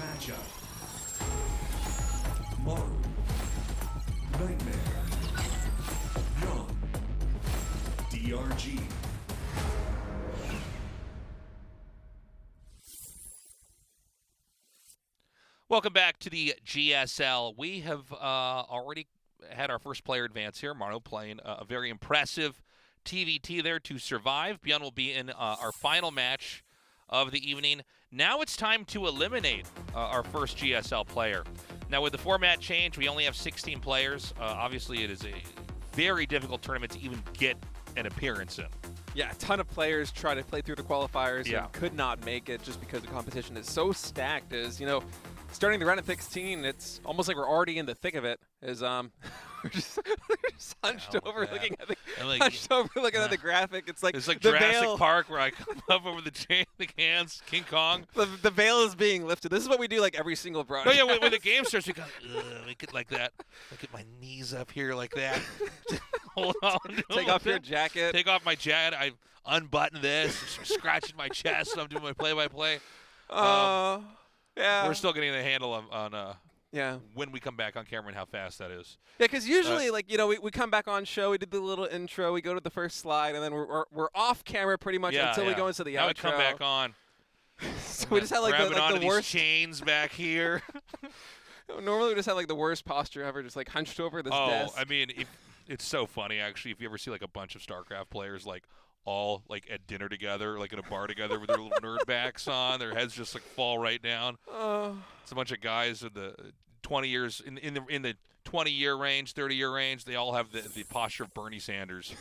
matchup. Maru, NightMare, ByuN, DRG. Welcome back to the GSL. We have already had our first player advance here. Maru playing a very impressive TVT there to survive. ByuN will be in our final match of the evening. Now it's time to eliminate our first GSL player. Now with the format change, we only have 16 players. Obviously, it is a very difficult tournament to even get an appearance in. Yeah, a ton of players try to play through the qualifiers and could not make it just because the competition is so stacked. Starting the round of 16, it's almost like we're already in the thick of it. We're just hunched over looking at the graphic. It's like Jurassic Park where I come up over the hands, King Kong. The veil is being lifted. This is what we do like every single broadcast. No, yeah, when the game starts, we go, make it like that. Look at my knees up here like that. Hold on. Take off your jacket. Take off my jacket. I unbutton this. Scratching my chest. I'm doing my play-by-play. Yeah. We're still getting a handle on when we come back on camera and how fast that is. Yeah, because usually, we come back on show, we did the little intro, we go to the first slide, and then we're off camera pretty much until we go into the outro. Now we come back on. So we just had the worst chains back here. Normally we just have the worst posture ever, just hunched over this desk. I mean, it's so funny actually. If you ever see a bunch of StarCraft players all at dinner together, in a bar together with their little nerd backs on, their heads just fall right down. It's a bunch of guys in the 20 years in the 20-year range, 30-year range. They all have the posture of Bernie Sanders.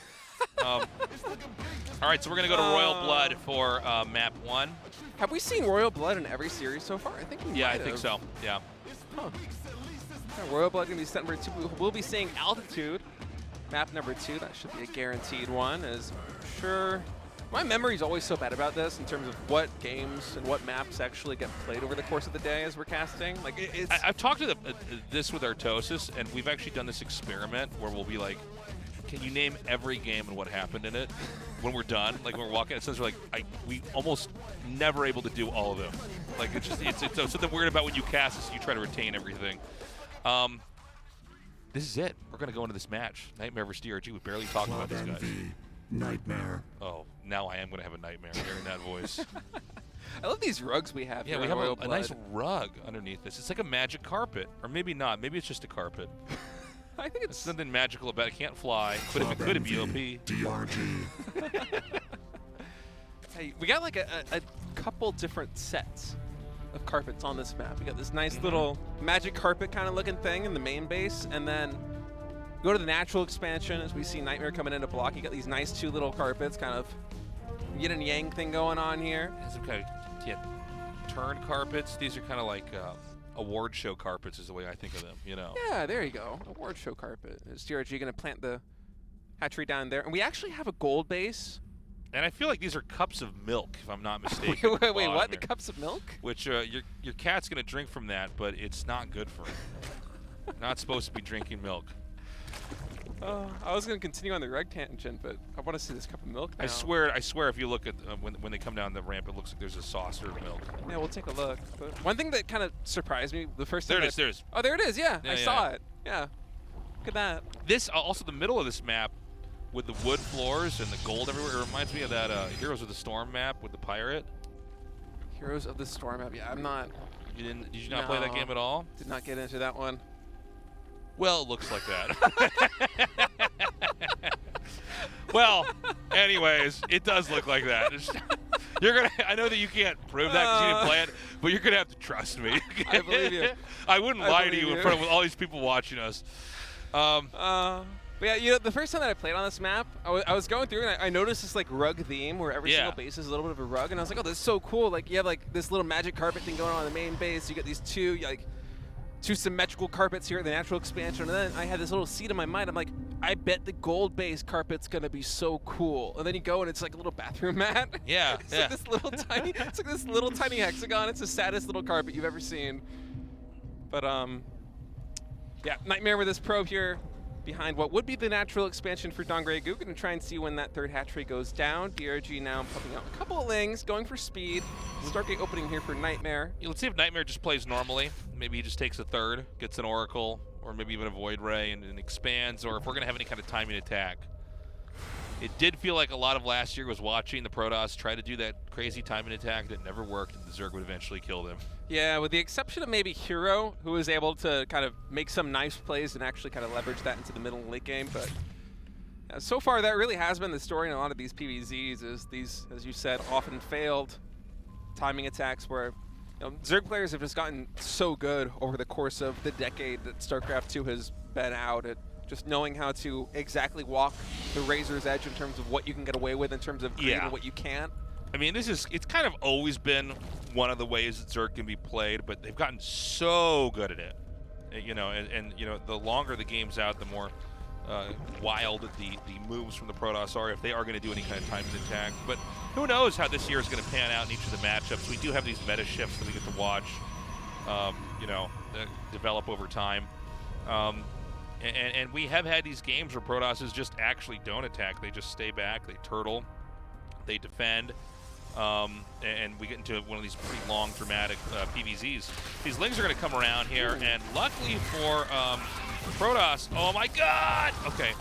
All right, so we're gonna go to Royal Blood for map 1. Have we seen Royal Blood in every series so far? I think we might have. think so. Yeah. Huh. Royal Blood gonna be set number 2. We'll be seeing Altitude. Map number 2, that should be a guaranteed one, as I'm sure. My memory's always so bad about this in terms of what games and what maps actually get played over the course of the day as we're casting. I've talked to this with Artosis, and we've actually done this experiment where we'll be like, can you name every game and what happened in it when we're done? When we're walking, it says we almost never able to do all of them. It's something weird about when you cast is you try to retain everything. This is it. We're going to go into this match. NightMare versus DRG. We barely talked about this guy. NightMare. Oh, now I am going to have a nightmare hearing that voice. I love these rugs we have. Yeah, we have a nice rug underneath this. It's like a magic carpet. Or maybe not. Maybe it's just a carpet. I think it's something magical about it. It can't fly. But if it could, it'd be OP. DRG. Hey, we got a couple different sets of carpets on this map. We got this nice little magic carpet kind of looking thing in the main base, and then go to the natural expansion as we see NightMare coming into block. You got these nice 2 little carpets, kind of yin and yang thing going on here. Some kind of turn carpets. These are kind of like award show carpets is the way I think of them, Yeah, there you go. Award show carpet. Is DRG going to plant the hatchery down there? And we actually have a gold base. And I feel like these are cups of milk, if I'm not mistaken. wait, what? The cups of milk? Which your cat's going to drink from that, but it's not good for him. Not supposed to be drinking milk. I was going to continue on the rug tangent, but I want to see this cup of milk now. I swear, if you look at when they come down the ramp, it looks like there's a saucer of milk. Yeah, we'll take a look. But one thing that kind of surprised me, the first time there it is. Oh, there it is. Yeah, I saw it. Yeah, look at that. This also the middle of this map with the wood floors and the gold everywhere. It reminds me of that Heroes of the Storm map with the pirate. Heroes of the Storm map. Yeah, I'm not. Did you not play that game at all? Did not get into that one. Well, it looks like that. Well, anyways, it does look like that. I know that you can't prove that because you didn't play it, but you're gonna have to trust me. I believe you. I wouldn't lie to you in front of all these people watching us. But yeah, the first time that I played on this map, I was going through and I noticed this rug theme where every single base is a little bit of a rug, and I was like, oh, this is so cool. You have this little magic carpet thing going on the main base. You got these 2 symmetrical carpets here at the natural expansion, and then I had this little seed in my mind. I'm like, I bet the gold base carpet's gonna be so cool. And then you go and it's like a little bathroom mat. Yeah, it's like this little tiny. It's like this little tiny hexagon. It's the saddest little carpet you've ever seen. But yeah, NightMare with this probe here. behind what would be the natural expansion for Dongre Guggen and try and see when that third hatchery goes down. DRG now popping out a couple of Lings, going for speed. Stargate opening here for NightMare. Yeah, let's see if NightMare just plays normally. Maybe he just takes a third, gets an Oracle, or maybe even a Void Ray and expands, or if we're going to have any kind of timing attack. It did feel like a lot of last year was watching the Protoss try to do that crazy timing attack that never worked, and the Zerg would eventually kill them. Yeah, with the exception of maybe Hero, who was able to kind of make some nice plays and actually kind of leverage that into the middle and late game. But so far, that really has been the story in a lot of these PvZs, is these, as you said, often failed timing attacks where Zerg players have just gotten so good over the course of the decade that StarCraft 2 has been out at just knowing how to exactly walk the razor's edge in terms of what you can get away with in terms of greed and what you can't. I mean, it's kind of always been one of the ways that Zerg can be played, but they've gotten so good at it. And the longer the game's out, the more wild the moves from the Protoss are, if they are going to do any kind of timing attack. But who knows how this year is going to pan out in each of the matchups. We do have these meta shifts that we get to watch, develop over time. And we have had these games where Protosses just actually don't attack. They just stay back, they turtle, they defend, and we get into one of these pretty long, dramatic PvZs. These Lings are going to come around here, and luckily for Protoss, oh my god! Okay,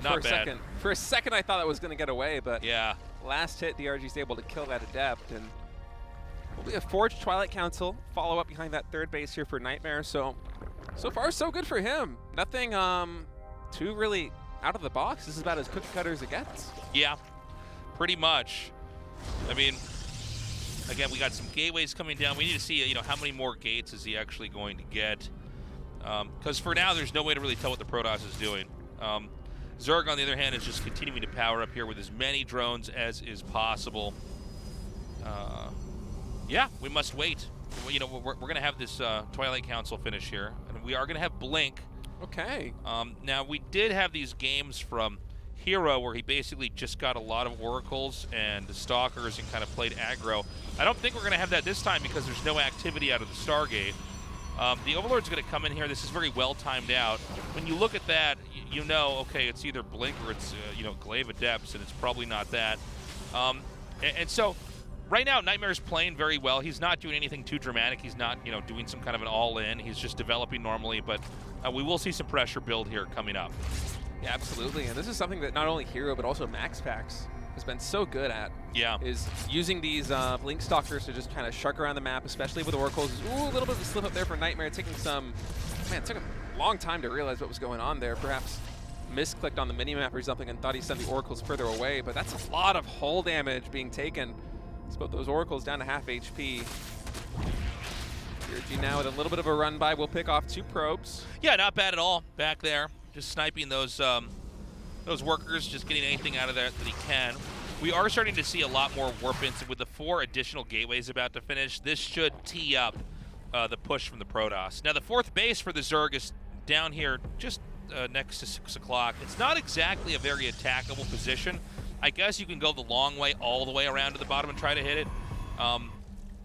not bad. For a second, I thought that was going to get away, but yeah, last hit, DRG's able to kill that Adept, and will be a Forged Twilight Council follow-up behind that third base here for NightMare, so far, so good for him. Nothing too really out of the box. This is about as cookie cutter as it gets. Yeah, pretty much. I mean, again, we got some gateways coming down. We need to see, how many more gates is he actually going to get? Because for now, there's no way to really tell what the Protoss is doing. Zerg, on the other hand, is just continuing to power up here with as many drones as is possible. Yeah, we must wait. We're going to have this Twilight Council finish here, and we are going to have Blink. Okay. Now, we did have these games from Hero where he basically just got a lot of Oracles and the Stalkers and kind of played aggro. I don't think we're going to have that this time because there's no activity out of the Stargate. The Overlord's going to come in here. This is very well timed out. When you look at that, okay, it's either Blink or it's, Glaive Adepts, and it's probably not that. And so, right now, NightMare's playing very well. He's not doing anything too dramatic. He's not, doing some kind of an all-in. He's just developing normally, but we will see some pressure build here coming up. Yeah, absolutely. And this is something that not only Hero, but also MaxPax has been so good at. Yeah. Is using these Blink Stalkers to just kind of shark around the map, especially with Oracles. Ooh, a little bit of a slip up there for NightMare, taking some... Man, it took a long time to realize what was going on there. Perhaps misclicked on the minimap or something and thought he sent the Oracles further away, but that's a lot of hull damage being taken. Let's put those Oracles down to half HP. DRG now with a little bit of a run by. We'll pick off 2 probes. Yeah, not bad at all back there. Just sniping those workers, just getting anything out of there that he can. We are starting to see a lot more warp-ins. With the 4 additional gateways about to finish, this should tee up the push from the Protoss. Now, the 4th base for the Zerg is down here just next to 6 o'clock. It's not exactly a very attackable position. I guess you can go the long way all the way around to the bottom and try to hit it.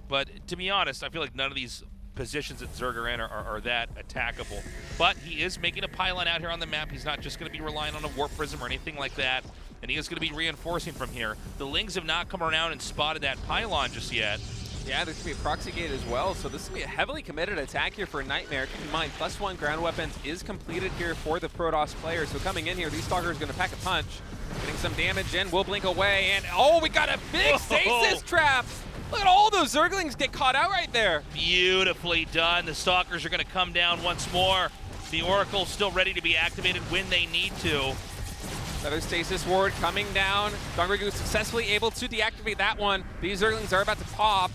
But to be honest, I feel like none of these positions that Zerg are in are that attackable. But he is making a pylon out here on the map. He's not just going to be relying on a warp prism or anything like that. And he is going to be reinforcing from here. The Lings have not come around and spotted that pylon just yet. Yeah, there's going to be a proxy gate as well, so this is going to be a heavily committed attack here for NightMare. Keep in mind, +1 ground weapons is completed here for the Protoss players. So coming in here, these Stalkers are going to pack a punch. Getting some damage in, will blink away, and oh, we got a big stasis trap! Look at all those Zerglings get caught out right there. Beautifully done. The Stalkers are going to come down once more. The Oracle's still ready to be activated when they need to. Another stasis ward coming down. Dongre successfully able to deactivate that one. These Zerglings are about to pop.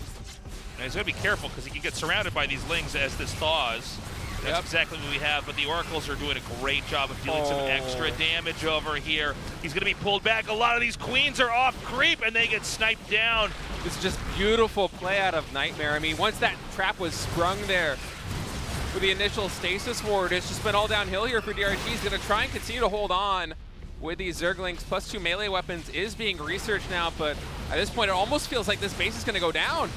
Now he's going to be careful because he can get surrounded by these Lings as this thaws. That's exactly what we have, but the Oracles are doing a great job of dealing some extra damage over here. He's going to be pulled back. A lot of these Queens are off creep, and they get sniped down. This is just beautiful play out of NightMare. I mean, once that trap was sprung there with the initial stasis ward, it's just been all downhill here for DRG. He's going to try and continue to hold on with these Zerglings. +2 melee weapons is being researched now, but at this point, it almost feels like this base is going to go down.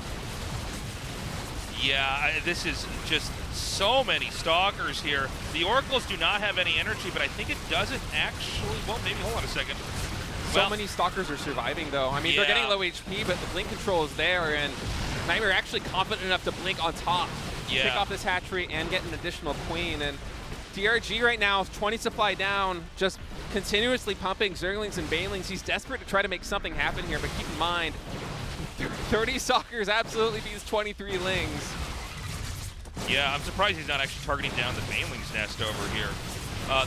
Yeah, this is just so many Stalkers here. The Oracles do not have any energy, but I think it doesn't actually. Well, maybe. Hold on a second. So many Stalkers are surviving, though. I mean, they're getting low HP, but the blink control is there, and NightMare actually confident enough to blink on top, pick off this hatchery, and get an additional queen. And DRG right now is 20 supply down, just continuously pumping Zerglings and Banelings. He's desperate to try to make something happen here, but keep in mind, 30 Stalkers absolutely beats 23 Lings. Yeah, I'm surprised he's not actually targeting down the Baneling's nest over here.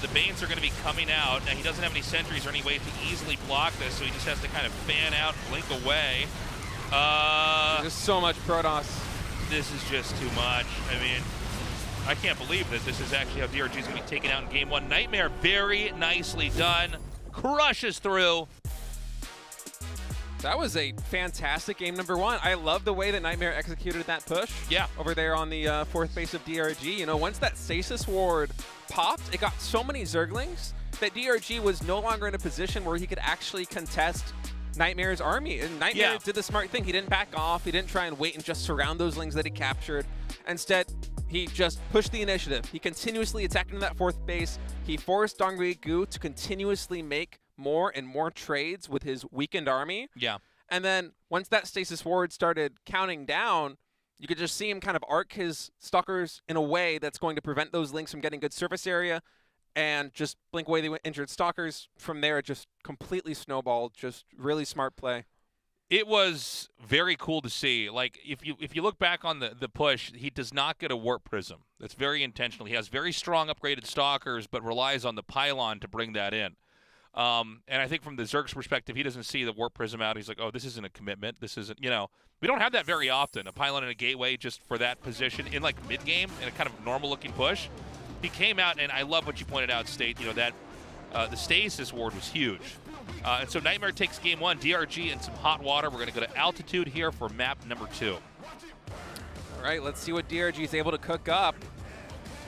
The Banes are going to be coming out. Now, he doesn't have any sentries or any way to easily block this, so he just has to kind of fan out, blink away. There's so much Protoss. This is just too much. I mean, I can't believe that this is actually how DRG is going to be taken out in game one. NightMare, very nicely done. Crushes through. That was a fantastic game number one. I love the way that NightMare executed that push. Yeah. Over there on the fourth base of DRG. You know, once that stasis ward popped, it got so many Zerglings that DRG was no longer in a position where he could actually contest NightMare's army. And NightMare did the smart thing. He didn't back off. He didn't try and wait and just surround those Lings that he captured. Instead, he just pushed the initiative. He continuously attacked into that fourth base. He forced Dongui Gu to continuously make more and more trades with his weakened army. Yeah. And then once that stasis ward started counting down, you could just see him kind of arc his Stalkers in a way that's going to prevent those Lings from getting good surface area and just blink away the injured Stalkers. From there, it just completely snowballed. Just really smart play. It was very cool to see. Like, if you look back on the push, he does not get a Warp Prism. That's very intentional. He has very strong upgraded Stalkers, but relies on the pylon to bring that in. And I think from the Zerg's perspective, he doesn't see the Warp Prism out. He's like, oh, this isn't a commitment. This isn't, you know. We don't have that very often, a pylon and a gateway just for that position in, like, mid-game in a kind of normal-looking push. He came out, and I love what you pointed out, State, you know, that the stasis ward was huge. And so NightMare takes game one, DRG in some hot water. We're going to go to altitude here for map number 2. All right, let's see what DRG is able to cook up.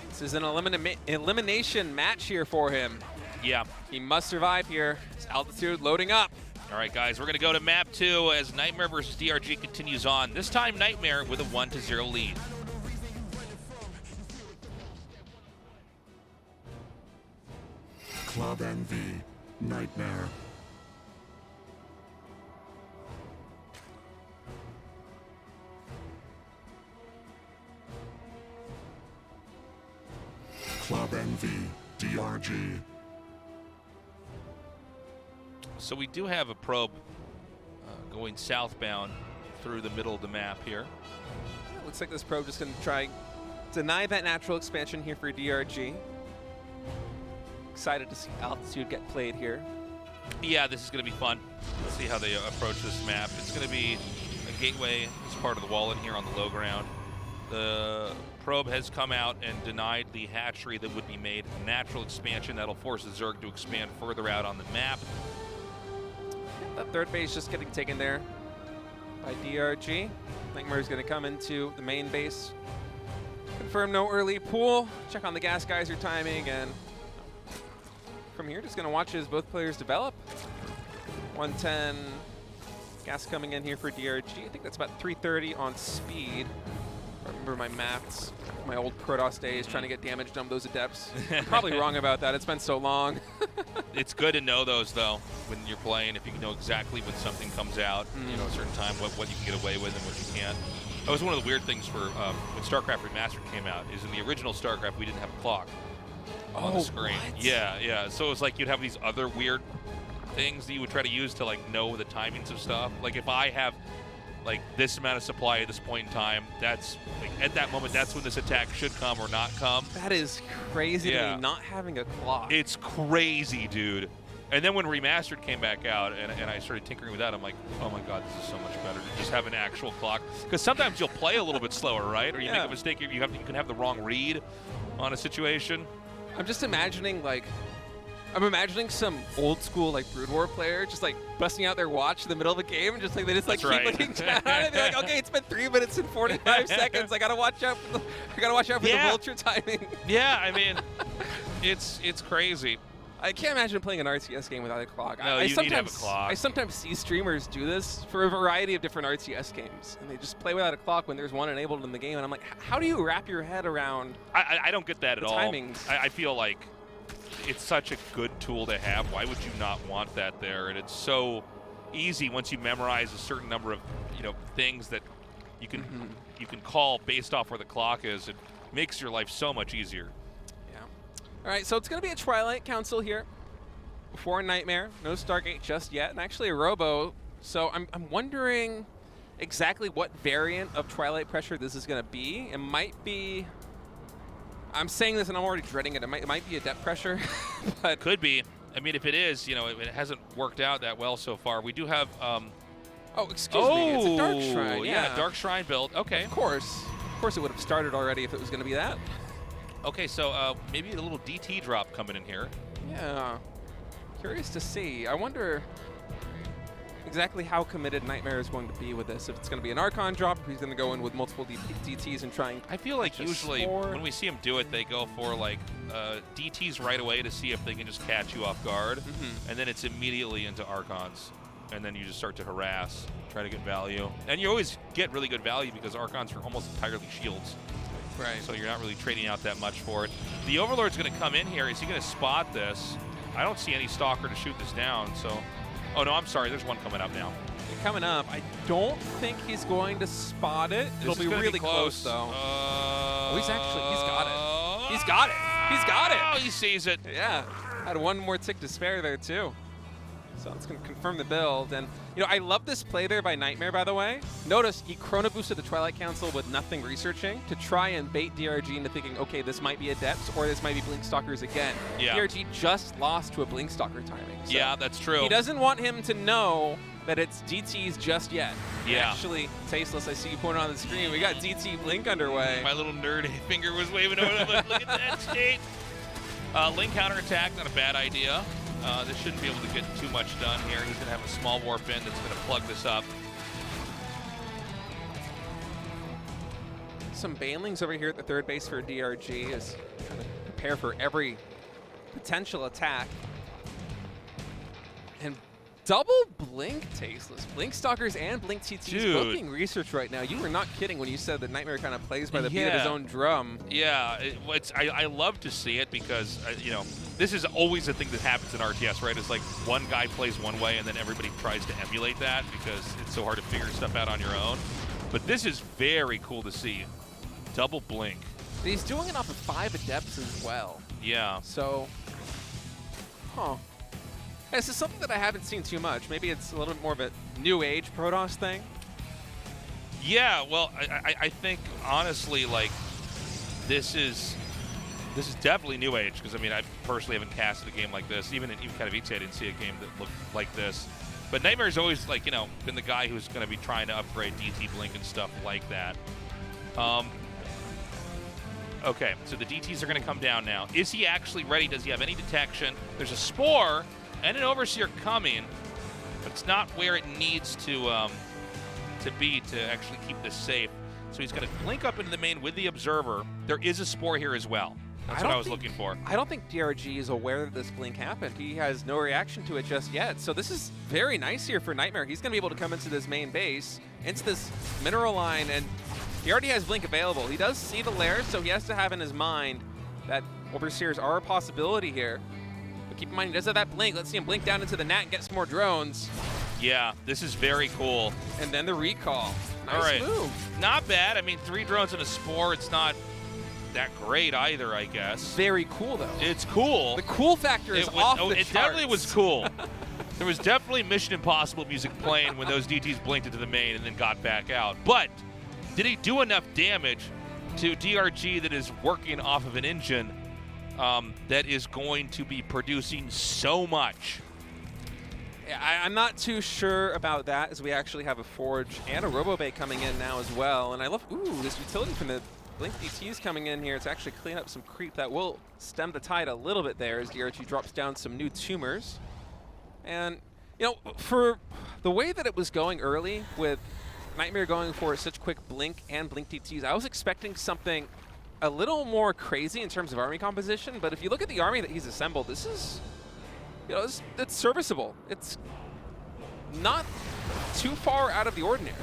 This is an elimination match here for him. Yeah. He must survive here. It's altitude loading up. All right, guys, we're going to go to map 2 as NightMare versus DRG continues on. This time, NightMare with a 1-0 lead. Club NV, NightMare. Club NV, DRG. So we do have a probe going southbound through the middle of the map here. It looks like this probe just going to try deny that natural expansion here for DRG. Excited to see altitude get played here. Yeah, this is going to be fun. Let's see how they approach this map. It's going to be a gateway as part of the wall in here on the low ground. The probe has come out and denied the hatchery that would be made. Natural expansion that'll force the Zerg to expand further out on the map. That third base just getting taken there by DRG. NightMare is going to come into the main base. Confirm no early pool. Check on the gas geyser timing, and from here, just going to watch as both players develop. 110 gas coming in here for DRG. I think that's about 330 on speed. I remember my maths, my old Protoss days, trying to get damage done those adepts. I'm probably wrong about that. It's been so long. It's good to know those, though, when you're playing, if you know exactly when something comes out, you know, a certain time, what you can get away with and what you can't. That was one of the weird things for when StarCraft Remastered came out, is in the original StarCraft, we didn't have a clock on the screen. What? Yeah. So it was like you'd have these other weird things that you would try to use to, like, know the timings of stuff. Like, if I have, like, this amount of supply at this point in time, that's, like, at that moment, that's when this attack should come or not come. That is crazy to me, not having a clock. It's crazy, dude. And then when Remastered came back out and I started tinkering with that, I'm like, oh my god, this is so much better to just have an actual clock. Because sometimes you'll play a little bit slower, right? Or you make a mistake, you can have the wrong read on a situation. I'm just imagining, like, I'm imagining some old school, like, Brood War player just, like, busting out their watch in the middle of a game and just, like, they just, like, keep looking down and they're like, okay, it's been 3 minutes and 45 seconds. I gotta watch out for the vulture timing. Yeah, I mean, it's crazy. I can't imagine playing an RTS game without a clock. No, you need to have a clock. I sometimes see streamers do this for a variety of different RTS games, and they just play without a clock when there's one enabled in the game, and I'm like, how do you wrap your head around I don't get that at all. timings? I feel like it's such a good tool to have. Why would you not want that there? And it's so easy once you memorize a certain number of things that you can you can call based off where the clock is. It makes your life so much easier. All right, so it's going to be a Twilight Council here before NightMare. No Stargate just yet, and actually a Robo. So I'm wondering exactly what variant of Twilight Pressure this is going to be. It might be... I'm saying this and I'm already dreading it. It might be a Depth Pressure. But Could be. I mean, if it is, it hasn't worked out that well so far. We do have... oh, excuse me. It's a Dark Shrine. Yeah, Dark Shrine build. Okay. Of course. Of course it would have started already if it was going to be that. Okay, so maybe a little DT drop coming in here. Yeah. Curious to see. I wonder exactly how committed NightMare is going to be with this. If it's going to be an Archon drop, if he's going to go in with multiple DTs and try and I feel like usually when we see him do it, they go for like DTs right away to see if they can just catch you off guard. And then it's immediately into Archons. And then you just start to harass, try to get value. And you always get really good value because Archons are almost entirely shields. Right. So you're not really trading out that much for it. The Overlord's going to come in here. Is he going to spot this? I don't see any Stalker to shoot this down. So, oh no, I'm sorry. There's one coming up now. Coming up. I don't think he's going to spot it. It'll be really close though. Oh, he's got it. He's got it. He's got it. Oh, he sees it. Yeah. Had one more tick to spare there too. So it's going to confirm the build. And, I love this play there by NightMare, by the way. Notice he chrono boosted the Twilight Council with nothing researching to try and bait DRG into thinking, okay, this might be Adepts or this might be Blink Stalkers again. Yeah. DRG just lost to a Blink Stalker timing. So yeah, that's true. He doesn't want him to know that it's DTs just yet. Yeah. Actually, Tasteless, I see you pointing on the screen. We got DT Blink underway. My little nerd finger was waving over. Look at that state. Link counterattack, not a bad idea. This shouldn't be able to get too much done here. He's going to have a small warp in that's going to plug this up. Some Banelings over here at the third base for DRG is trying to prepare for every potential attack. And double Blink Tasteless. Blink Stalkers and Blink TTs both being researched right now. You were not kidding when you said that NightMare kind of plays by the beat of his own drum. Yeah, I love to see it because, this is always a thing that happens in RTS, right? It's like one guy plays one way and then everybody tries to emulate that because it's so hard to figure stuff out on your own. But this is very cool to see. Double Blink. He's doing it off of 5 Adepts as well. Yeah. So, this is something that I haven't seen too much. Maybe it's a little bit more of a new age Protoss thing. Yeah, well, I think, honestly, like, this is definitely new age because, I mean, I personally haven't casted a game like this. Even kind of ET, I didn't see a game that looked like this. But NightMare's always, like, been the guy who's going to be trying to upgrade DT Blink and stuff like that. Okay, so the DTs are going to come down now. Is he actually ready? Does he have any detection? There's a Spore and an Overseer coming, but it's not where it needs to be to actually keep this safe. So he's going to blink up into the main with the Observer. There is a Spore here as well. That's what I was looking for. I don't think DRG is aware that this blink happened. He has no reaction to it just yet. So this is very nice here for NightMare. He's going to be able to come into this main base, into this mineral line, and he already has blink available. He does see the lair, so he has to have in his mind that Overseers are a possibility here. But keep in mind, he does have that blink. Let's see him blink down into the net and get some more drones. Yeah, this is very cool. And then the recall. Nice move. Not bad. I mean, 3 drones and a Spore, it's not that great either, I guess. Very cool, though. It's cool. The cool factor is off the charts. It definitely was cool. There was definitely Mission Impossible music playing when those DTs blinked into the main and then got back out. But did he do enough damage to DRG that is working off of an engine that is going to be producing so much? Yeah, I'm not too sure about that, as we actually have a Forge and a Robobay coming in now as well. And I love, this utility from the Blink DTs coming in here to actually clean up some creep that will stem the tide a little bit there as DRG drops down some new tumors. And, for the way that it was going early with NightMare going for such quick Blink and Blink DTs, I was expecting something a little more crazy in terms of army composition. But if you look at the army that he's assembled, this is you know, it's serviceable. It's not too far out of the ordinary.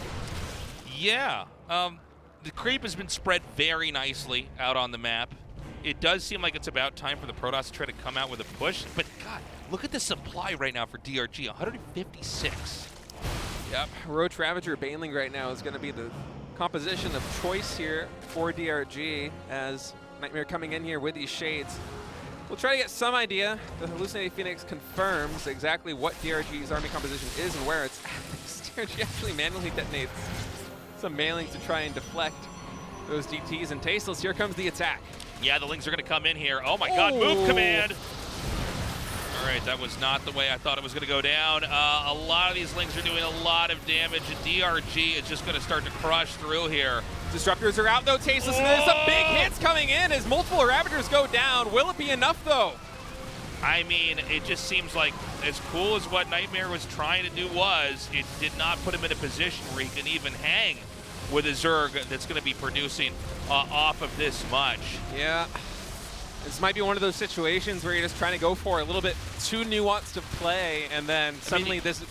Yeah. The creep has been spread very nicely out on the map. It does seem like it's about time for the Protoss to try to come out with a push. But, God, look at the supply right now for DRG, 156. Yep, Roach Ravager Baneling right now is going to be the composition of choice here for DRG as NightMare coming in here with these shades. We'll try to get some idea. The Hallucinating Phoenix confirms exactly what DRG's army composition is and where it's at. DRG actually manually detonates some mailings to try and deflect those DTs. And Tasteless, here comes the attack. Yeah, the Lings are going to come in here. Oh, my God, move command. All right, that was not the way I thought it was going to go down. A lot of these Lings are doing a lot of damage, and DRG is just going to start to crush through here. Disruptors are out, though, Tasteless, and there's some big hits coming in as multiple Ravagers go down. Will it be enough, though? I mean, it just seems like as cool as what NightMare was trying to do was, it did not put him in a position where he can even hang with a Zerg that's going to be producing off of this much. Yeah. This might be one of those situations where you're just trying to go for a little bit too nuanced to play, and then suddenly this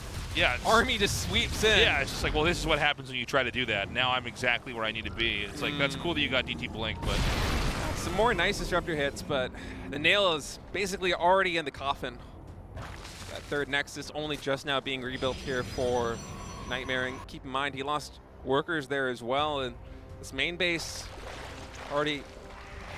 army just sweeps in. Yeah, it's just like, well, this is what happens when you try to do that. Now I'm exactly where I need to be. It's like, that's cool that you got DT Blink, but... Some more nice Disruptor hits, but the nail is basically already in the coffin. That third Nexus only just now being rebuilt here for NightMare, and keep in mind, he lost workers there as well, and this main base already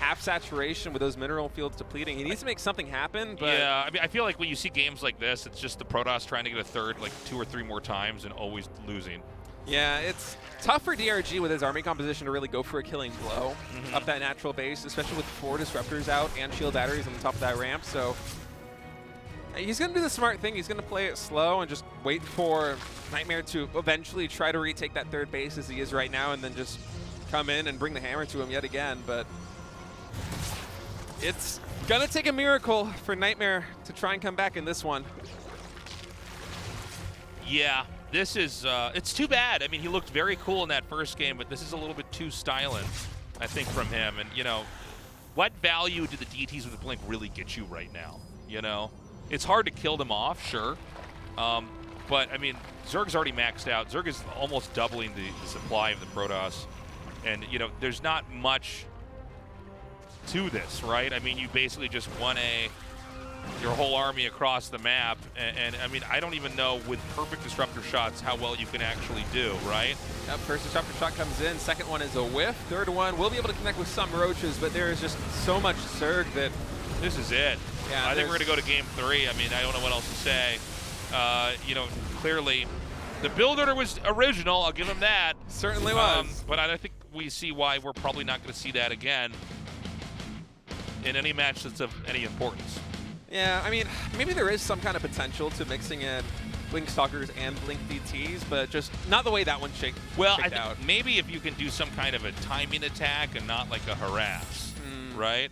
half saturation with those mineral fields depleting. He needs to make something happen, but... Yeah, I mean, I feel like when you see games like this, it's just the Protoss trying to get a third like 2 or 3 more times and always losing. Yeah, it's tough for DRG with his army composition to really go for a killing blow up that natural base, especially with 4 Disruptors out and shield batteries on the top of that ramp, so... He's going to do the smart thing. He's going to play it slow and just wait for NightMare to eventually try to retake that third base as he is right now, and then just come in and bring the hammer to him yet again, but... It's gonna take a miracle for NightMare to try and come back in this one. Yeah, this is, it's too bad. I mean, he looked very cool in that first game, but this is a little bit too styling, I think, from him. And, you know, what value do the DTs with the Blink really get you right now? You know? It's hard to kill them off, sure. But, I mean, Zerg's already maxed out. Zerg is almost doubling the supply of the Protoss. And, you know, there's not much to this, right? I mean, you basically just 1A your whole army across the map, and I mean, I don't even know with perfect Disruptor shots how well you can actually do, right? Yep, first Disruptor shot comes in, second one is a whiff, third one will be able to connect with some Roaches, but there is just so much Zerg that... This is it. Yeah, I think we're going to go to game 3. I mean, I don't know what else to say. You know, clearly, the build order was original, I'll give him that. Certainly was. But I think we see why we're probably not going to see that again in any match that's of any importance. Yeah, I mean, maybe there is some kind of potential to mixing in Blink Stalkers and Blink DTs, but just not the way that one shaked I out. think maybe if you can do some kind of a timing attack and not like a harass, right?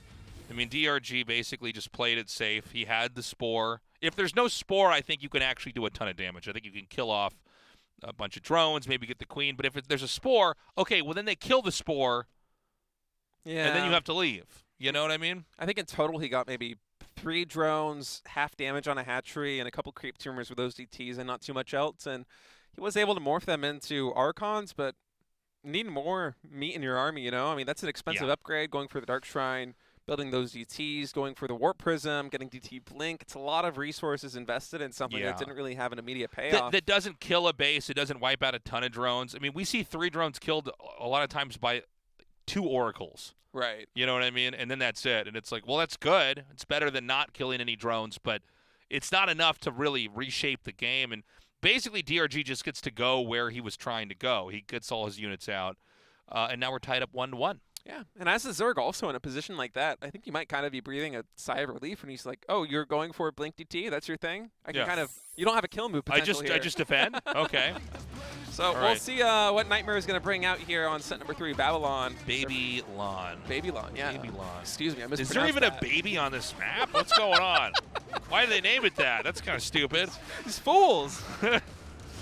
I mean, DRG basically just played it safe. He had the Spore. If there's no Spore, I think you can actually do a ton of damage. I think you can kill off a bunch of drones, maybe get the Queen. But if there's a Spore, okay, well, then they kill the Spore, Yeah. and then you have to leave. You know what I mean? I think in total he got maybe 3 drones, half damage on a hatchery, and a couple creep tumors with those DTs and not too much else. And he was able to morph them into Archons, but need more meat in your army, you know? I mean, that's an expensive upgrade, going for the Dark Shrine, building those DTs, going for the Warp Prism, getting DT Blink. It's a lot of resources invested in something that didn't really have an immediate payoff. That doesn't kill a base. It doesn't wipe out a ton of drones. I mean, we see 3 drones killed a lot of times by 2 oracles. Right. You know what I mean? And then that's it. And it's like, well, that's good. It's better than not killing any drones, but it's not enough to really reshape the game. And basically, DRG just gets to go where he was trying to go. He gets all his units out. And now we're tied up 1-1. Yeah, and as a Zerg also in a position like that, I think you might kind of be breathing a sigh of relief when he's like, oh, you're going for a Blink DT? That's your thing? I can kind of, you don't have a kill move potential I just defend? Okay. So we'll see what NightMare is going to bring out here on set number 3, Babylon. Babylon. Babylon, yeah. Babylon. Excuse me, I mispronounced Is there even that. a baby on this map? What's going on? Why do they name it that? That's kind of stupid. These fools.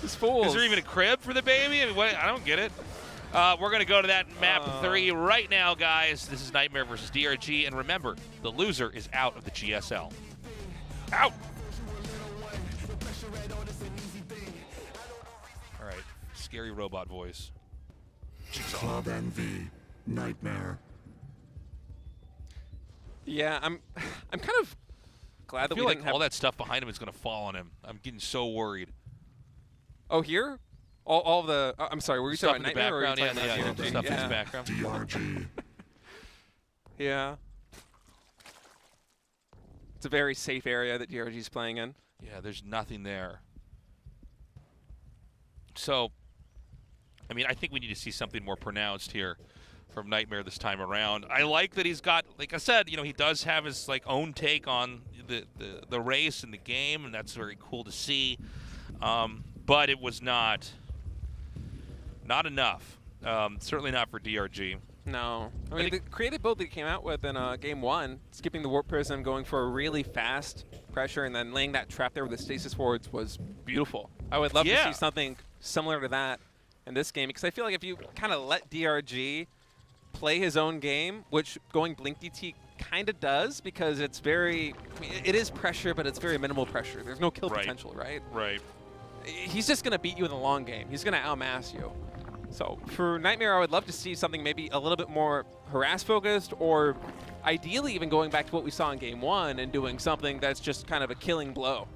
These fools. Is there even a crib for the baby? I mean, what? I don't get it. We're going to go to that map 3 right now, guys. This is NightMare versus DRG. And remember, the loser is out of the GSL. Out! scary robot voice. Club NV, NightMare. Yeah, I'm kind of glad I that feel we like didn't have all that stuff behind him is going to fall on him. I'm getting so worried. Oh, here? All the I'm sorry, were you Stuff talking in about the NightMare or were you background, talking yeah, about the DRG? stuff in Yeah. the background. DRG. Yeah. It's a very safe area that DRG is playing in. Yeah, there's nothing there. So, I mean, I think we need to see something more pronounced here from NightMare this time around. I like that he's got, like I said, you know, he does have his like own take on the race and the game, and that's very cool to see. But it was not enough. Certainly not for DRG. No. I mean, the creative build that he came out with in Game 1, skipping the Warp Prism, going for a really fast pressure, and then laying that trap there with the Stasis Forwards was beautiful. I would love to see something similar to that in this game, because I feel like if you kind of let DRG play his own game, which going Blink DT kind of does, because it's very, I mean, it is pressure, but it's very minimal pressure. There's no kill potential, right? Right. He's just going to beat you in the long game. He's going to outmass you. So for NightMare, I would love to see something maybe a little bit more harass-focused, or ideally even going back to what we saw in Game 1 and doing something that's just kind of a killing blow.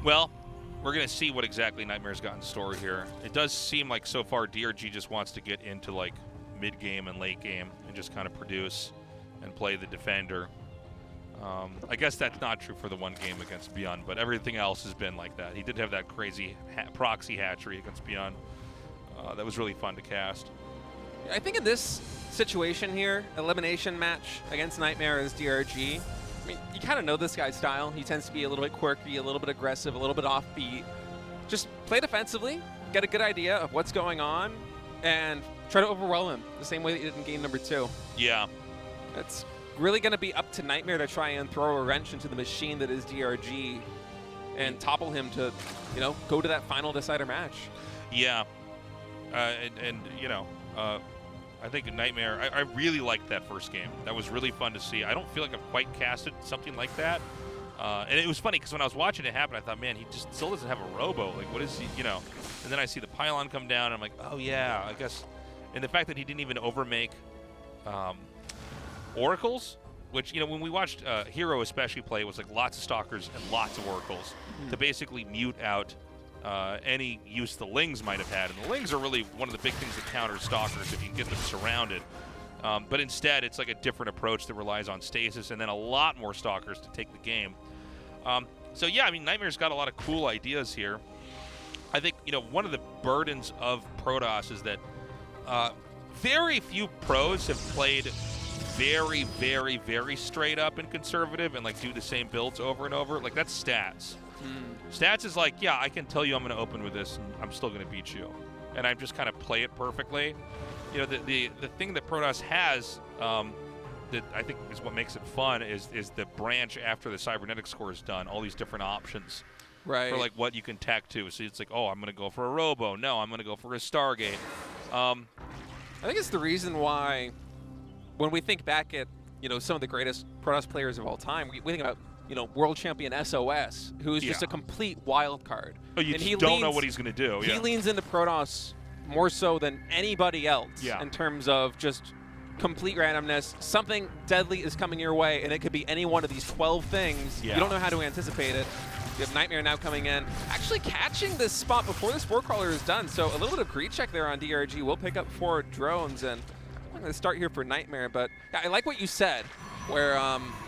Well, we're going to see what exactly NightMare's got in store here. It does seem like so far DRG just wants to get into like mid-game and late game and just kind of produce and play the defender. I guess that's not true for the one game against ByuN, but everything else has been like that. He did have that crazy proxy hatchery against ByuN. That was really fun to cast. I think in this situation here, elimination match against NightMare as DRG, I mean, you kind of know this guy's style. He tends to be a little bit quirky, a little bit aggressive, a little bit offbeat. Just play defensively, get a good idea of what's going on, and try to overwhelm him the same way that you did in game number 2. Yeah. It's really going to be up to NightMare to try and throw a wrench into the machine that is DRG and topple him to, you know, go to that final decider match. Yeah. And you know, I think NightMare, I really liked that first game. That was really fun to see. I don't feel like I've quite casted something like that. And it was funny because when I was watching it happen, I thought, man, he just still doesn't have a robo. Like, what is he, you know? And then I see the pylon come down, and I'm like, oh, yeah, I guess. And the fact that he didn't even overmake oracles, which, you know, when we watched Hero especially play, it was like lots of stalkers and lots of oracles to basically mute out any use the Lings might have had. And the Lings are really one of the big things that counter stalkers if you can get them surrounded. But instead, it's like a different approach that relies on stasis and then a lot more stalkers to take the game. So yeah, I mean, NightMare's got a lot of cool ideas here. I think, you know, one of the burdens of Protoss is that very few pros have played very, very, very straight up and conservative and like do the same builds over and over. Like, that's Stats. Stats is like, yeah, I can tell you I'm going to open with this and I'm still going to beat you. And I just kind of play it perfectly. You know, the thing that Protoss has that I think is what makes it fun is the branch after the cybernetic score is done, all these different options. Right. For like what you can tech to. So it's like, oh, I'm going to go for a Robo. No, I'm going to go for a Stargate. I think it's the reason why when we think back at, you know, some of the greatest Protoss players of all time, we think about, you know, world champion SOS, who is just a complete wild card. Oh, you and just don't know what he's going to do. He leans into Protoss more so than anybody else in terms of just complete randomness. Something deadly is coming your way, and it could be any one of these 12 things. You don't know how to anticipate it. You have NightMare now coming in, actually catching this spot before the Spore Crawler is done. So a little bit of greed check there on DRG. We'll pick up 4 drones, and I'm going to start here for NightMare. But I like what you said, where,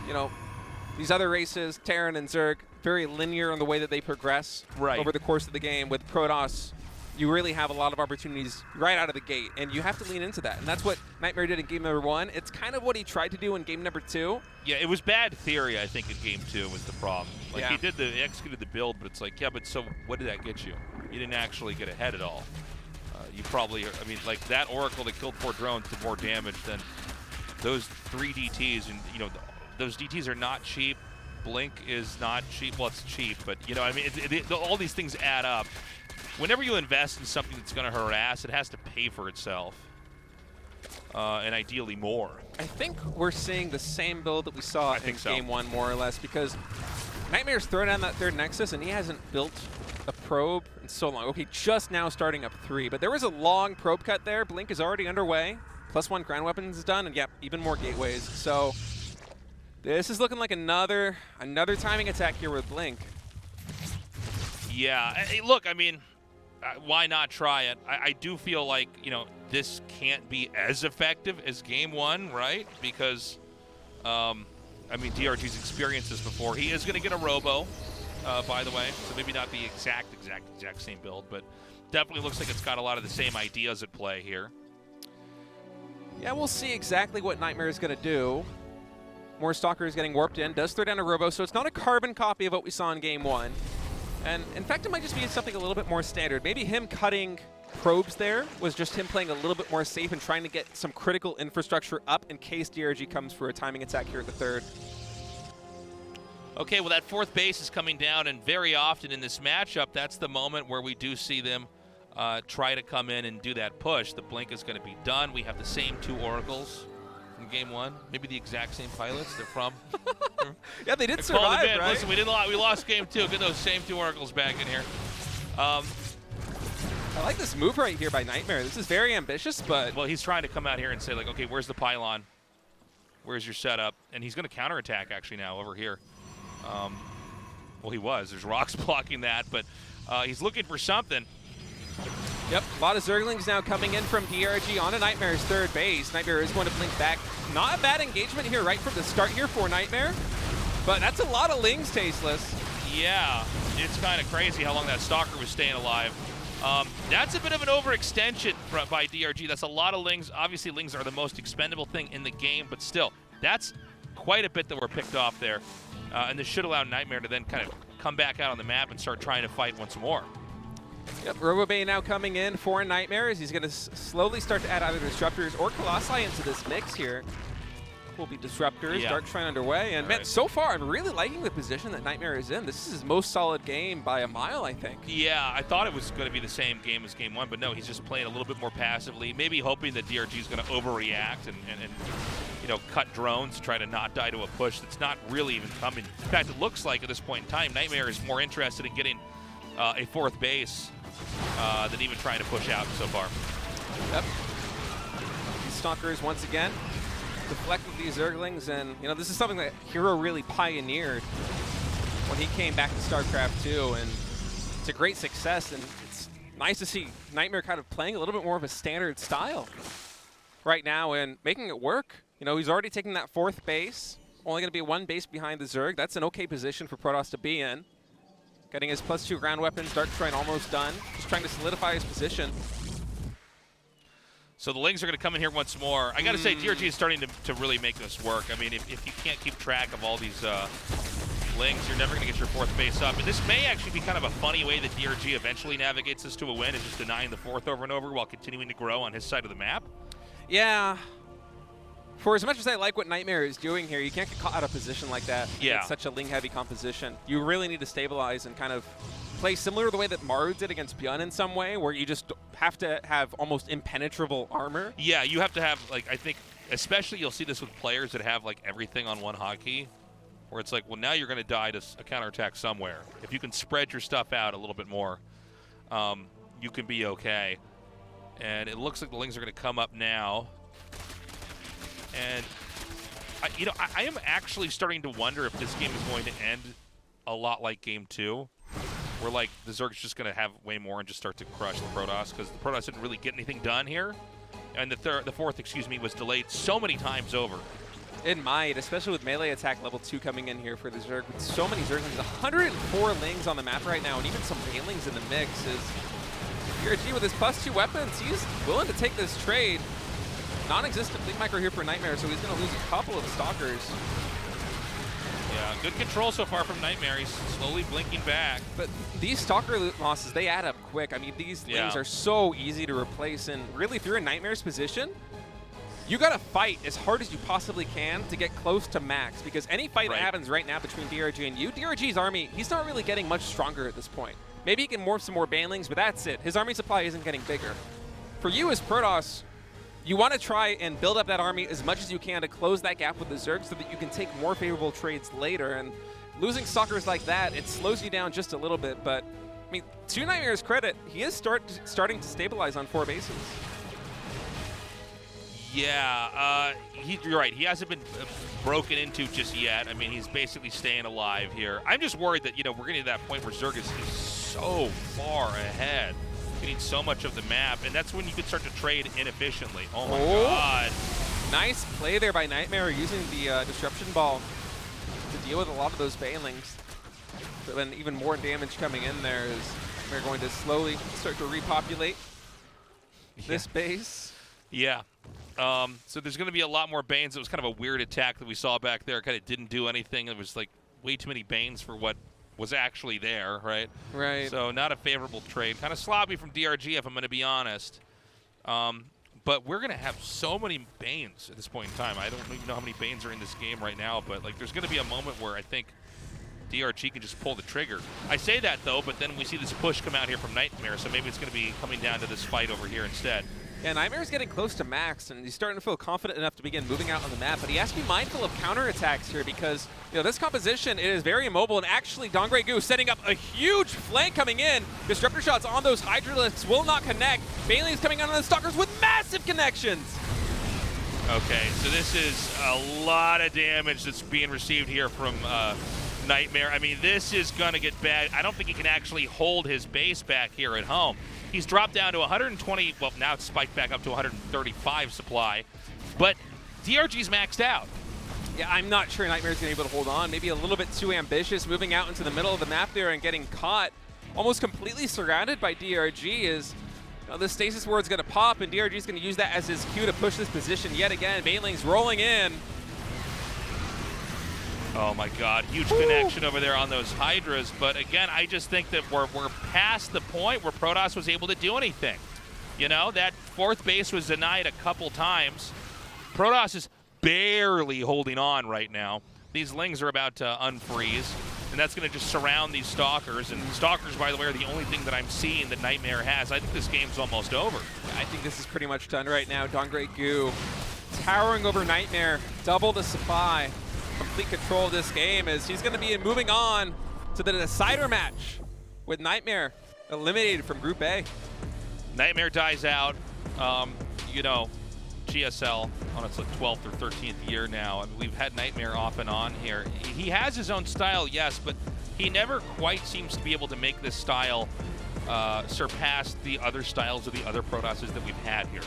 you know, these other races, Terran and Zerg, very linear in the way that they progress over the course of the game. With Protoss, you really have a lot of opportunities right out of the gate, and you have to lean into that. And that's what NightMare did in game number 1. It's kind of what he tried to do in game number 2. Yeah, it was bad theory, I think, in game 2 was the problem. Like, he executed the build, but it's like, yeah, but so what did that get you? You didn't actually get ahead at all. You probably, I mean, like, that Oracle that killed 4 drones did more damage than those 3 DTs, and, you know, those DTs are not cheap. Blink is not cheap. Well, it's cheap, but, you know, I mean, all these things add up. Whenever you invest in something that's going to harass, it has to pay for itself, and ideally more. I think we're seeing the same build that we saw in game 1, more or less, because NightMare's thrown down that 3rd Nexus, and he hasn't built a probe in so long. Okay, just now starting up 3, but there was a long probe cut there. Blink is already underway. +1 ground weapons is done, and yep, even more gateways. So this is looking like another timing attack here with Blink. Yeah, hey, look, I mean, why not try it? I do feel like, you know, this can't be as effective as Game 1, right? Because, I mean, DRG's experienced this before. He is going to get a Robo, by the way, so maybe not the exact same build, but definitely looks like it's got a lot of the same ideas at play here. Yeah, we'll see exactly what NightMare is going to do. More Stalkers getting warped in. Does throw down a Robo, so it's not a carbon copy of what we saw in Game 1. And in fact, it might just be something a little bit more standard. Maybe him cutting probes there was just him playing a little bit more safe and trying to get some critical infrastructure up in case DRG comes for a timing attack here at the 3rd. Okay, well, that 4th base is coming down, and very often in this matchup, that's the moment where we do see them try to come in and do that push. The Blink is going to be done. We have the same 2 Oracles from Game 1. Maybe the exact same pilots. They're from. Yeah, they did survive, right? Listen, we lost Game 2. Get those same 2 Oracles back in here. I like this move right here by NightMare. This is very ambitious, but... Well, he's trying to come out here and say, like, okay, where's the pylon? Where's your setup? And he's going to counterattack, actually, now over here. Well, he was. There's rocks blocking that, but he's looking for something. Yep, a lot of Zerglings now coming in from DRG on a NightMare's 3rd base. NightMare is going to blink back. Not a bad engagement here right from the start here for NightMare, but that's a lot of Lings, Tasteless. Yeah, it's kind of crazy how long that Stalker was staying alive. That's a bit of an overextension by DRG. That's a lot of Lings. Obviously, Lings are the most expendable thing in the game, but still, that's quite a bit that were picked off there. And this should allow NightMare to then kind of come back out on the map and start trying to fight once more. Yep, RoboBay now coming in for NightMare as he's going to slowly start to add either Disruptors or Colossi into this mix here. Will be Disruptors, yeah. Dark Shrine underway, and man, so far I'm really liking the position that NightMare is in. This is his most solid game by a mile, I think. Yeah, I thought it was going to be the same game as Game 1, but no, he's just playing a little bit more passively, maybe hoping that DRG is going to overreact and you know, cut drones to try to not die to a push that's not really even coming. In fact, it looks like at this point in time, NightMare is more interested in getting a 4th base than even trying to push out so far. Yep. These Stalkers once again deflect with these Zerglings, and you know, this is something that Hero really pioneered when he came back to StarCraft 2, and it's a great success, and it's nice to see NightMare kind of playing a little bit more of a standard style right now and making it work. You know, he's already taking that 4th base, only going to be 1 base behind the Zerg. That's an okay position for Protoss to be in. Getting his +2 ground weapons, Dark Shrine almost done. Just trying to solidify his position. So the Lings are going to come in here once more. I got to say, DRG is starting to really make this work. I mean, if you can't keep track of all these Lings, you're never going to get your 4th base up. And this may actually be kind of a funny way that DRG eventually navigates this to a win, is just denying the 4th over and over while continuing to grow on his side of the map. Yeah. For as much as I like what NightMare is doing here, you can't get caught out of position like that. Yeah. It's such a Ling-heavy composition. You really need to stabilize and kind of play similar to the way that Maru did against ByuN in some way, where you just have to have almost impenetrable armor. Yeah, you have to have, like, I think, especially you'll see this with players that have, like, everything on one hotkey, where it's like, well, now you're going to die to a counterattack somewhere. If you can spread your stuff out a little bit more, you can be okay. And it looks like the Lings are going to come up now. And, you know, I am actually starting to wonder if this game is going to end a lot like Game 2, where, like, the Zerg's just going to have way more and just start to crush the Protoss, because the Protoss didn't really get anything done here. And the 4th, excuse me, was delayed so many times over. It might, especially with melee attack level 2 coming in here for the Zerg. With so many Zerglings, 104 Lings on the map right now, and even some Banelings in the mix. Is DRG with his +2 weapons, he's willing to take this trade. Non-existent Blink Micro here for NightMare, so he's going to lose a couple of Stalkers. Yeah, good control so far from NightMare. He's slowly blinking back. But these Stalker losses, they add up quick. I mean, these Lings are so easy to replace, and really, if you're in NightMare's position, you got to fight as hard as you possibly can to get close to max, because any fight that happens right now between DRG and you, DRG's army, he's not really getting much stronger at this point. Maybe he can morph some more Banelings, but that's it. His army supply isn't getting bigger. For you as Protoss, you want to try and build up that army as much as you can to close that gap with the Zerg so that you can take more favorable trades later. And losing Stalkers like that, it slows you down just a little bit, but mean, to NightMare's credit, he is starting to stabilize on 4 bases. Yeah, you're right. He hasn't been broken into just yet. I mean, he's basically staying alive here. I'm just worried that, we're getting to that point where Zerg is so far ahead, getting so much of the map, and that's when you can start to trade inefficiently. Oh, my God. Nice play there by NightMare using the Disruption Ball to deal with a lot of those Banelings. But then even more damage coming in there as they're going to slowly start to repopulate this base. Yeah. So there's going to be a lot more Banes. It was kind of a weird attack that we saw back there. Kind of didn't do anything. It was like way too many Banes for what was actually there, right? Right. So not a favorable trade. Kind of sloppy from DRG, if I'm going to be honest. But we're going to have so many Banes at this point in time. I don't even know how many Banes are in this game right now, but like there's going to be a moment where I think DRG can just pull the trigger. I say that, though, but then we see this push come out here from NightMare, so maybe it's going to be coming down to this fight over here instead. Yeah, NightMare's getting close to max, and he's starting to feel confident enough to begin moving out on the map, but he has to be mindful of counterattacks here because, this composition is very immobile, and actually Dongre setting up a huge flank coming in. Disruptor shots on those Hydralisks will not connect. Bailey's coming on the Stalkers with massive connections. Okay, so this is a lot of damage that's being received here from NightMare. I mean, this is going to get bad. I don't think he can actually hold his base back here at home. He's dropped down to 120. Well, now it's spiked back up to 135 supply. But DRG's maxed out. Yeah, I'm not sure NightMare's going to be able to hold on. Maybe a little bit too ambitious, moving out into the middle of the map there and getting caught. Almost completely surrounded by DRG is... the stasis ward's going to pop, and DRG's going to use that as his cue to push this position yet again. Baneling's rolling in. Oh my God, huge connection over there on those Hydras. But again, I just think that we're past the point where Protoss was able to do anything. That 4th base was denied a couple times. Protoss is barely holding on right now. These Lings are about to unfreeze, and that's going to just surround these Stalkers. And Stalkers, by the way, are the only thing that I'm seeing that NightMare has. I think this game's almost over. Yeah, I think this is pretty much done right now. Dongre towering over NightMare, double the supply. Complete control of this game as he's going to be moving on to the decider match with NightMare eliminated from Group A. NightMare dies out. GSL on its 12th or 13th year now. I mean, we've had NightMare off and on here. He has his own style, yes, but he never quite seems to be able to make this style surpass the other styles of the other Protosses that we've had here.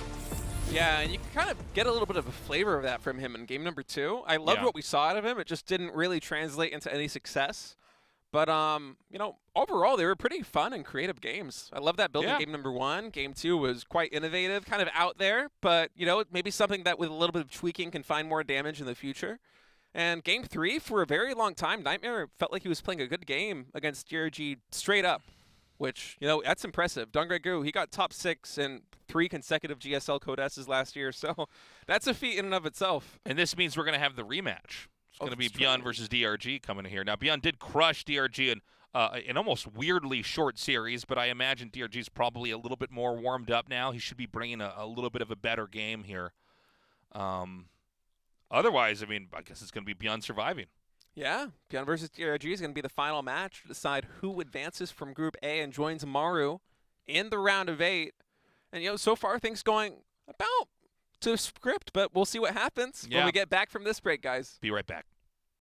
Yeah, and you can kind of get a little bit of a flavor of that from him in game number 2. I loved what we saw out of him. It just didn't really translate into any success. But, overall, they were pretty fun and creative games. I love that build in game number 1. Game 2 was quite innovative, kind of out there. But, maybe something that with a little bit of tweaking can find more damage in the future. And game 3, for a very long time, NightMare felt like he was playing a good game against DRG straight up. Which, that's impressive. Dongre, he got top 6 in 3 consecutive GSL Code S's last year, so that's a feat in and of itself. And this means we're going to have the rematch. It's going to be ByuN versus DRG coming in here. Now, ByuN did crush DRG in an almost weirdly short series, but I imagine DRG's probably a little bit more warmed up now. He should be bringing a little bit of a better game here. Otherwise, I guess it's going to be ByuN surviving. Yeah, ByuN versus DRG is going to be the final match to decide who advances from Group A and joins Maru in the round of 8. And, so far things going about to script, but we'll see what happens when we get back from this break, guys. Be right back.